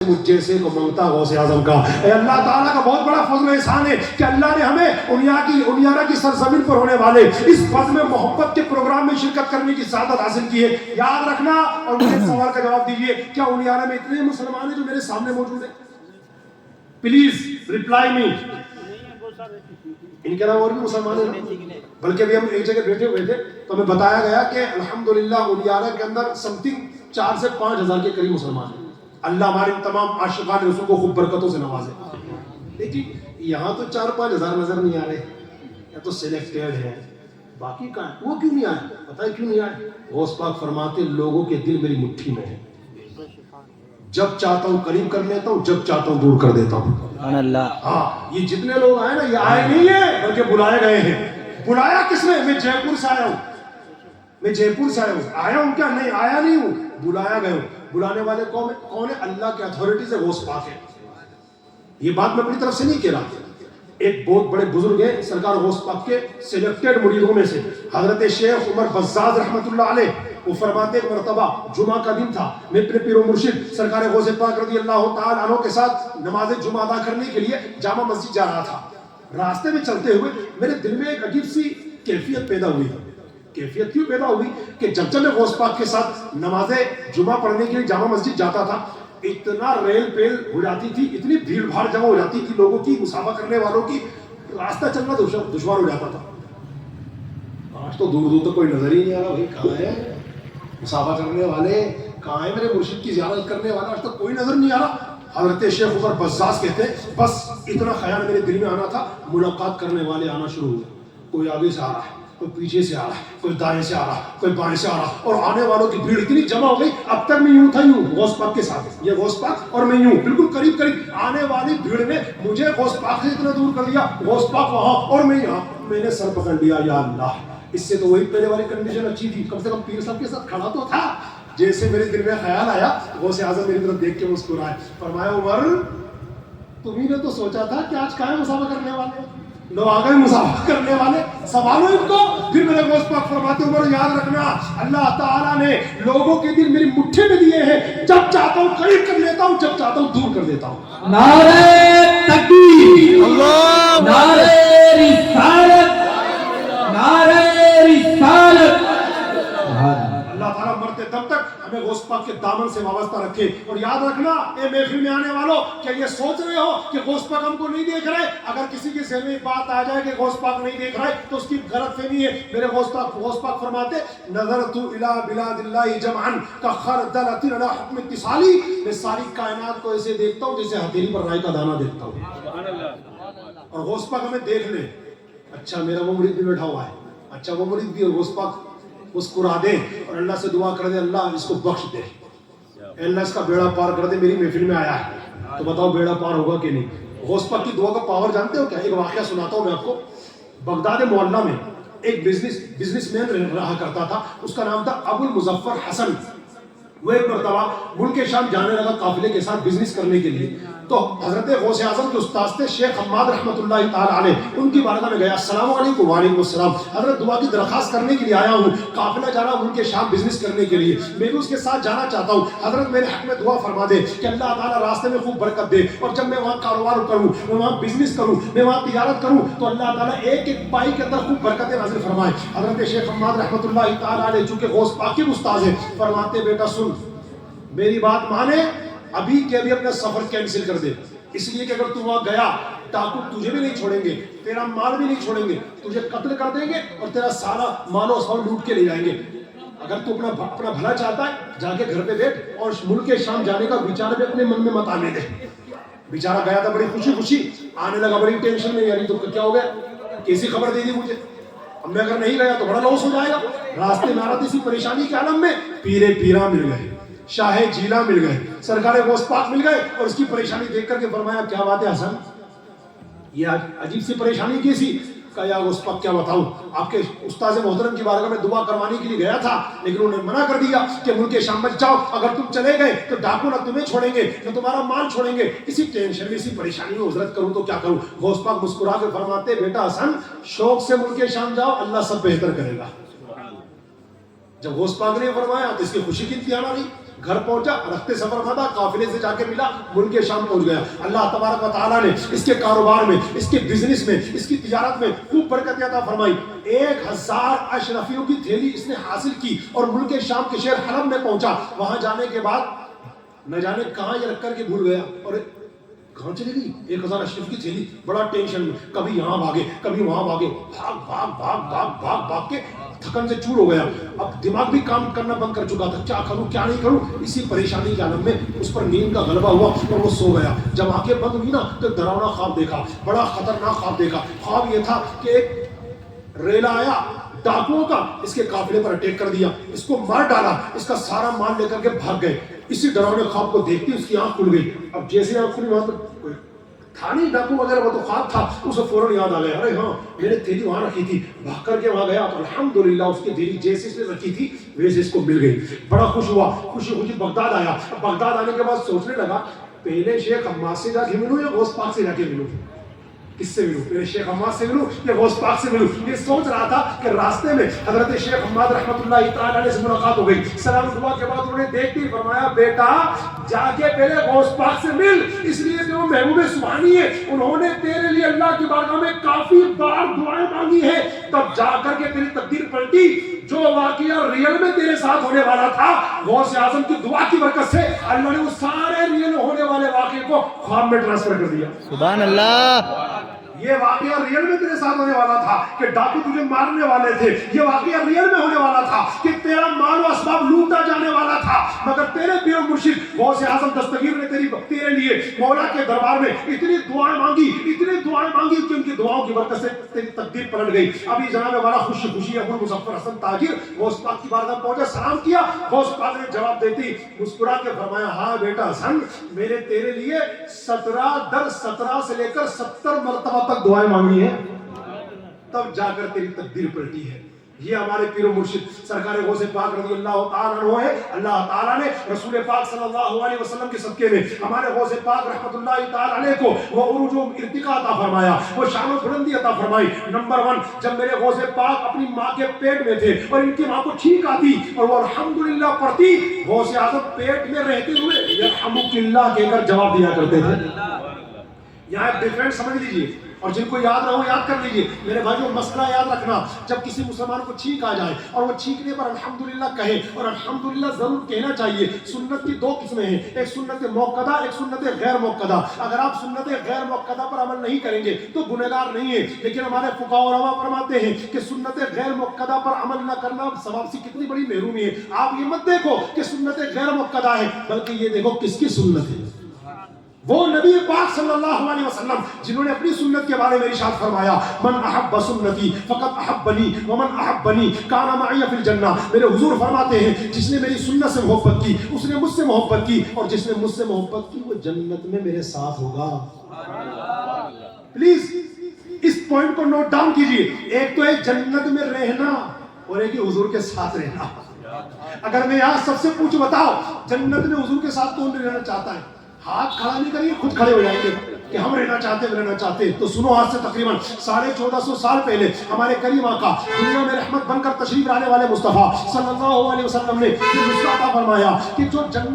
مجھ جیسے کو منگتا غوث اعظم کا. اے اللہ تعالیٰ کا بہت بڑا فضل و احسان ہے کہ اللہ نے ہمیں انیارہ کی سرزمین پر ہونے والے اس فضل محبت کے پروگرام میں شرکت کرنے کی سعادت حاصل کی ہے. یاد رکھنا اور مجھے اس سوال کا جواب دیجیے, کیا انیارہ میں اتنے مسلمان ہیں جو میرے سامنے موجود ہیں؟ پلیز ریپلائی می. ان کے علاوہ اور بھی مسلمان ہیں, بلکہ بھی ہم ایک جگہ بیٹھے ہوئے تھے تو ہمیں بتایا گیا کہ الحمدللہ انیارہ کے اندر سم تھنگ 4 سے 5 ہزار کے قریب مسلمان ہیں. اللہ ہمارے تمام عاشقان رسول کو خوب برکتوں سے نوازے. لیکن یہاں تو 4-5 ہزار نظر نہیں آ رہے, یا تو سلیکٹڈ ہے, باقی کہاں ہے؟ وہ کیوں نہیں آئے؟ پتہ ہے کیوں نہیں آئے؟ غوث پاک فرماتے لوگوں کے دل میری مٹھی میں ہے, جب چاہتا ہوں قریب کر لیتا ہوں, جب چاہتا ہوں دور کر دیتا ہوں. سبحان اللہ. ہاں, یہ جتنے لوگ آئے نا یہ آئے نہیں ہیں بلکہ بلائے گئے ہیں. بلایا کس نے؟ میں جے پور سے آیا ہوں, میں جے پور سے آیا ہوں کیا؟ نہیں, آیا نہیں ہوں, بلایا گیا ہوں. بلانے والے کون ہے؟ اللہ کے اتھارٹیز ہے, غوث پاک ہے. یہ بات میں اپنی طرف سے نہیں کہہ رہا. ایک بہت بڑے بزرگ ہیں سرکار غوث پاک کے سلیکٹڈ مریدوں میں سے, حضرت شیخ عمر بزاز رحمۃ اللہ علیہ. وہ فرماتے ایک مرتبہ جمعہ کا دن تھا, میں اپنے پیر و مرشد سرکار غوث پاک رضی اللہ تعالیٰ عنہ کے ساتھ نماز جمعہ ادا کرنے کے لیے جامع مسجد جا رہا تھا. راستے میں چلتے ہوئے میرے دل میں ایک عجیب سی کیفیت پیدا ہوئی. کیفیت کیوں پیدا ہوئی کہ جب میں غوث پاک کے ساتھ نماز جمعہ پڑھنے کے لیے جامع مسجد جاتا تھا, اتنا ریل پیل ہو جاتی تھی, اتنی بھیڑ بھاڑ جمع ہو جاتی تھی لوگوں کی, مسافہ کرنے والوں کی, راستہ چلنا دشوار ہو جاتا تھا. آج تو دور دور تک کوئی نظر ہی نہیں آ رہا, بھائی کہاں ہے مسافہ کرنے والے, کہاں ہے میرے مرشد کی زیارت کرنے والا؟ آج تک کوئی نظر نہیں آ رہا. حضرت شیخ عمر بزاز کہتے ہیں بس اتنا خیال میرے دل میں آنا تھا, ملاقات کرنے والے آنا شروع ہوئے. کوئی آگے سے آ رہا ہے, کوئی پیچھے سے آ رہا ہے, کوئی دائیں سے آ رہا ہے, کوئی بائیں سے آ رہا ہے, اور آنے والوں کی بھیڑ اتنی جمع ہو گئی. اب تک میں یوں تھا, یوں غوث پاک کے ساتھ, یہ غوث پاک اور میں یوں بالکل قریب قریب. آنے والی بھیڑ نے مجھے غوث پاک سے اتنا دور کر دیا, غوث پاک وہاں اور میں یہاں. میں نے سر پکڑ لیا, یا اللہ, اس سے تو وہی پہلے والی کنڈیشن اچھی تھی, کم سے کم پیر صاحب کے ساتھ کھڑا تو تھا. جیسے میرے دل میں خیال آیا, غوث اعظم میری طرف دیکھ کے مسکرائے, فرمایا عمر تمہیں نے تو سوچا تھا کہ آج کہاں مسافہ کرنے والے, لوگ آ گئے مسافہ کرنے والے, سوالو ان کو. پھر میرے غوث پاک فرماتے عمر یاد رکھنا اللہ تعالیٰ نے لوگوں کے دل میری مٹھی میں دیے ہیں, جب چاہتا ہوں قریب کر لیتا ہوں, جب چاہتا ہوں دور کر دیتا ہوں. نعرہ تکبیر, نعرہ رسالت, نعرہ رسالت. اللہ تعالیٰ مرتے دم تک ہمیں غوث پاک کے دامن سے وابستہ رکھے. اور یاد رکھنا اے محفل میں آنے والوں, کیا یہ سوچ رہے ہو کہ غوث پاک ہم کو نہیں دیکھ رہے؟ اگر کسی کے ذہن میں بات آ جائے کہ غوث پاک نہیں دیکھ رہے تو اس کی غلط فہمی ہے. میرے غوث پاک فرماتے نظرت الی بلاد اللہ جمعا کخردلۃ علی حکم اتصالی, میں ساری کائنات کو ایسے دیکھتا ہوں جیسے ہتھیلی پر رائی کا دانہ دیکھتا ہوں. اور غوث پاک ہمیں دیکھ لے, اچھا میرا وہ مرید بھی بیٹھا ہوا ہے, اچھا وہ مرید بھی, اور غوث پاک مسکرا دے اور اللہ سے دعا کر دے اللہ اس کو بخش دے, اللہ اس کا بیڑا پار کر دے. میری محفل میں آیا ہے تو بتاؤ بیڑا پار ہوگا کہ نہیں؟ غوث پاک کی دعا کا پاور جانتے ہو کیا؟ ایک واقعہ سناتا ہوں میں آپ کو. بغداد محلہ میں ایک بزنس مین رہا کرتا تھا, اس کا نام تھا ابو المظفر حسن. وہ ایک مرتبہ ملک شام جانے لگا قافلے کے ساتھ بزنس کرنے کے لیے. تو حضرت غوث اعظم کے استاد تھے شیخ حماد رحمۃ اللہ تعالی علیہ, ان کی بارگاہ میں گیا. السلام علیکم. وعلیکم السلام. حضرت دعا کی درخواست کرنے کے لیے آیا ہوں, قافلہ جا رہا ملک شام بزنس کرنے کے لیے, میں بھی اس کے ساتھ جانا چاہتا ہوں. حضرت میرے حق میں دعا فرما دے کہ اللہ تعالیٰ راستے میں خوب برکت دے, اور جب میں وہاں کاروبار کروں, میں وہاں بزنس کروں, میں وہاں تجارت کروں تو اللہ تعالیٰ ایک ایک پائی کے اندر خوب برکتیں نازل فرمائے. حضرت شیخ حماد رحمۃ اللہ تعالی علیہ چونکہ غوث پاک کے استاد ہیں, فرماتے بیٹا سن میری بات مانے, ابھی کے ابھی اپنا سفر کینسل کر دے, اس لیے کہ اگر تو وہاں گیا ڈاکو تجھے بھی نہیں چھوڑیں گے, تیرا مال بھی نہیں چھوڑیں گے, تجھے قتل کر دیں گے اور تیرا سارا مال و اسباب لوٹ کے لے جائیں گے. اگر تو اپنا بھلا چاہتا ہے جا کے گھر پہ بیٹھ, اور ملک شام جانے کا بیچارہ بھی اپنے من میں مت آنے دے. بیچارہ گیا تھا بڑی خوشی خوشی, آنے لگا بڑی ٹینشن میں, یعنی تو کیا ہو گیا, کیسی خبر دے دی مجھے, اب میں اگر نہیں گیا تو بڑا لاس ہو جائے گا. راستے میں آ رہا تھی اسی پریشانی کے عالم میں, پیرے پیرا مل گئے, شاہ جیلا مل گئے, سرکار غوث پاک مل گئے, اور اس کی پریشانی دیکھ کر کے فرمایا کیا بات ہے حسن, یہ عجیب سی پریشانی کیسی؟ کہا یا غوث پاک کیا بتاؤں, آپ کے استاذ محترم کی بارگاہ میں دعا کروانے کے لیے گیا تھا, لیکن انہوں نے منع کر دیا کہ ملک شام مت جاؤ, اگر تم چلے گئے تو ڈاکو نہ تمہیں چھوڑیں گے نہ تمہارا مال چھوڑیں گے. اسی ٹینشن میں اسی پریشانی میں عذرت کروں تو کیا کروں؟ غوث پاک مسکرا کے فرماتے بیٹا حسن شوق سے ملک شام جاؤ, اللہ سب بہتر کرے گا. جب غوث پاک نے فرمایا تو اس کی خوشی کی انتہا نہ رہی. گھر پہنچا، رخت سفر تھا، قافلے سے جا کے ملا، ملک شام پہنچ گیا. اللہ تبارک و تعالیٰ نے اس کے کاروبار میں، اس کے بزنس میں، اس کی تجارت میں خوب برکت عطا فرمائی. 1000 اشرفیوں کی تھیلی اس نے حاصل کی اور ملک شام کے شہر حلب میں پہنچا. وہاں جانے کے بعد نہ جانے کہاں یہ رکھ کر کے بھول گیا اور کہاں چلی گئی 1000 اشرف کی تھیلی. بڑا ٹینشن میں، کبھی یہاں بھاگے کبھی وہاں بھاگے، بھاگ بھاگ بھاگ بھاگ بھاگ بھاگ کے تھکن سے چور ہو گیا. اب دماغ بھی کام کرنا بند کر چکا تھا، کیا کروں کیا نہیں کروں. اسی پریشانی کے عالم میں اس پر نیند کا غلبہ ہوا اور وہ سو گیا. جب آنکھیں بند ہوئی نا تو ڈراؤنا خواب دیکھا، بڑا خطرناک خواب دیکھا. خواب یہ تھا کہ ایک ریلا آیا ڈاکوؤں کا، اس کے قافلے پر اٹیک کر دیا، اس کو مار ڈالا، اس کا سارا مال لے کر کے بھاگ گئے. اسی ڈراؤنے خواب کو دیکھتی اس کی آنکھ کھل گئی. اب جیسے آنکھ کھلی وہاں پر تھا نہیں ڈاکو وغیرہ، وہ تو خواب تھا. اسے فوراً یاد آ گیا، ارے ہاں میں نے تھیلی وہاں رکھی تھی. بھاگ کر کے وہاں گیا تو الحمدللہ اس کی تھیلی جیسے اس نے رکھی تھی ویسے اس کو مل گئی. بڑا خوش ہوا، خوشی خوشی بغداد آیا. بغداد آنے کے بعد سوچنے لگا پہلے شیخ عماد سے جا کے ملوں یا غوث پاک سے جا کے ملوں، کس سے ملوں؟ پہلے شیخ عماد سے ملوں یا غوث پاک سے ملوں؟ یہ سوچ رہا تھا کہ راستے میں حضرت شیخ عماد رحمۃ اللہ تعالی علیہ سے ملاقات ہو گئی. سلام دعا کے بعد انہوں نے دیکھتے ہی فرمایا بیٹا جا کے پہلے غوث پاک سے مل، اس لیے کہ وہ محبوب سبحانی ہے، انہوں نے تیرے لیے اللہ کی بارگاہ میں کافی بار دعائیں مانگی ہیں، تب جا کر کے تیری تقدیر پلٹی. جو واقعہ ریئل میں تیرے ساتھ ہونے والا تھا غوث اعظم کی دعا کی برکت سے اللہ نے وہ سارے ریئل ہونے والے واقعے کو خواب میں ٹرانسفر کر دیا. سبحان اللہ. یہ واقعہ ریئل میں تیرے ساتھ ہونے والا تھا کہ ڈاکو تجھے مارنے والے تھے، یہ واقعہ ریئل میں ہونے والا تھا کہ تیرا مال و اسباب لوٹا جانے والا تھا، مگر تیرے پیر و مرشد غوث اعظم دستگیر نے تیرے لیے مولا کے دربار میں اتنی دعائیں مانگی کہ ان کی دعاؤں کی برکت سے تیری تقدیر پلٹ گئی. ابھی جناب والا خوشی خوشی ابو مظفر حسن تاجر غوث پاک کی بارگاہ پہنچا، سلام کیا. غوث پاک نے جواب دیتی مسکرا کے فرمایا ہاں بیٹا حسن میں نے تیرے لیے 17 سے لے کر 70 مرتبہ تک دعائیں مانگی ہیں، تب جا کر تیری تقدیر پلٹی ہے. یہ ہمارے پیر و مرشد سرکار غوث پاک رضی اللہ تعالیٰ عنہ ہے. اللہ تعالیٰ نے رسول پاک صلی اللہ علیہ وسلم کے صدقے میں ہمارے غوث پاک رحمت اللہ تعالیٰ علیہ کو وہ عروج و ارتقاء عطا فرمایا، وہ شان و بلندی عطا فرمائی. نمبر 1 جب میرے غوث پاک اپنی ماں کے پیٹ میں تھے اور ان کی ماں کو چھینک آتی اور وہ الحمدللہ پڑھتی، غوث اعظم پیٹ میں رہتے ہوئے یرحمک اللہ کہہ کر جواب دیا کرتے تھے. یہاں ایک ڈیفرنٹ سمجھ لیجیے اور جن کو یاد نہ ہو یاد کر لیجیے. میرے بھائیو مسئلہ یاد رکھنا، جب کسی مسلمان کو چھینک آ جائے اور وہ چھینکنے پر الحمدللہ کہے، اور الحمدللہ ضرور کہنا چاہیے. سنت کی 2 قسمیں ہیں، ایک سنت موقدہ، ایک سنت غیر موقدہ. اگر آپ سنت غیر موقدہ پر عمل نہیں کریں گے تو گنہگار نہیں ہیں، لیکن ہمارے فقہاء و علماء فرماتے ہیں کہ سنت غیر موقدہ پر عمل نہ کرنا ثواب سے کتنی بڑی محرومی ہے. آپ یہ مت دیکھو کہ سنت غیر موقدہ ہے، بلکہ یہ دیکھو کس کی سنت ہے. وہ نبی پاک صلی اللہ علیہ وسلم جنہوں نے اپنی سنت کے بارے میں ارشاد فرمایا من احب سنتی فقط احبنی ومن احبنی کان معی فی الجنہ. میرے حضور فرماتے ہیں جس نے میری سنت سے محبت کی اس نے مجھ سے محبت کی، اور جس نے مجھ سے محبت کی وہ جنت میں میرے ساتھ ہوگا. پلیز اس پوائنٹ کو نوٹ ڈاؤن کیجئے. ایک تو ہے جنت میں رہنا اور ایک حضور کے ساتھ رہنا. اگر میں یہاں سب سے پوچھ بتاؤ جنت میں حضور کے ساتھ کون رہنا چاہتا ہے؟ ہاتھ کھڑا نہیں کریے، خود کھڑے ہو جائیں گے کہ ہم رہنا چاہتے ہیں. تو سنو، آج سے تقریباً 1450 سال پہلے ہمارے کریم آقا دنیا میں رحمت بن کر تشریف لانے والے مصطفیٰ صلی اللہ علیہ وسلم نے یہ نسخہ عطا فرمایا کہ جو جنت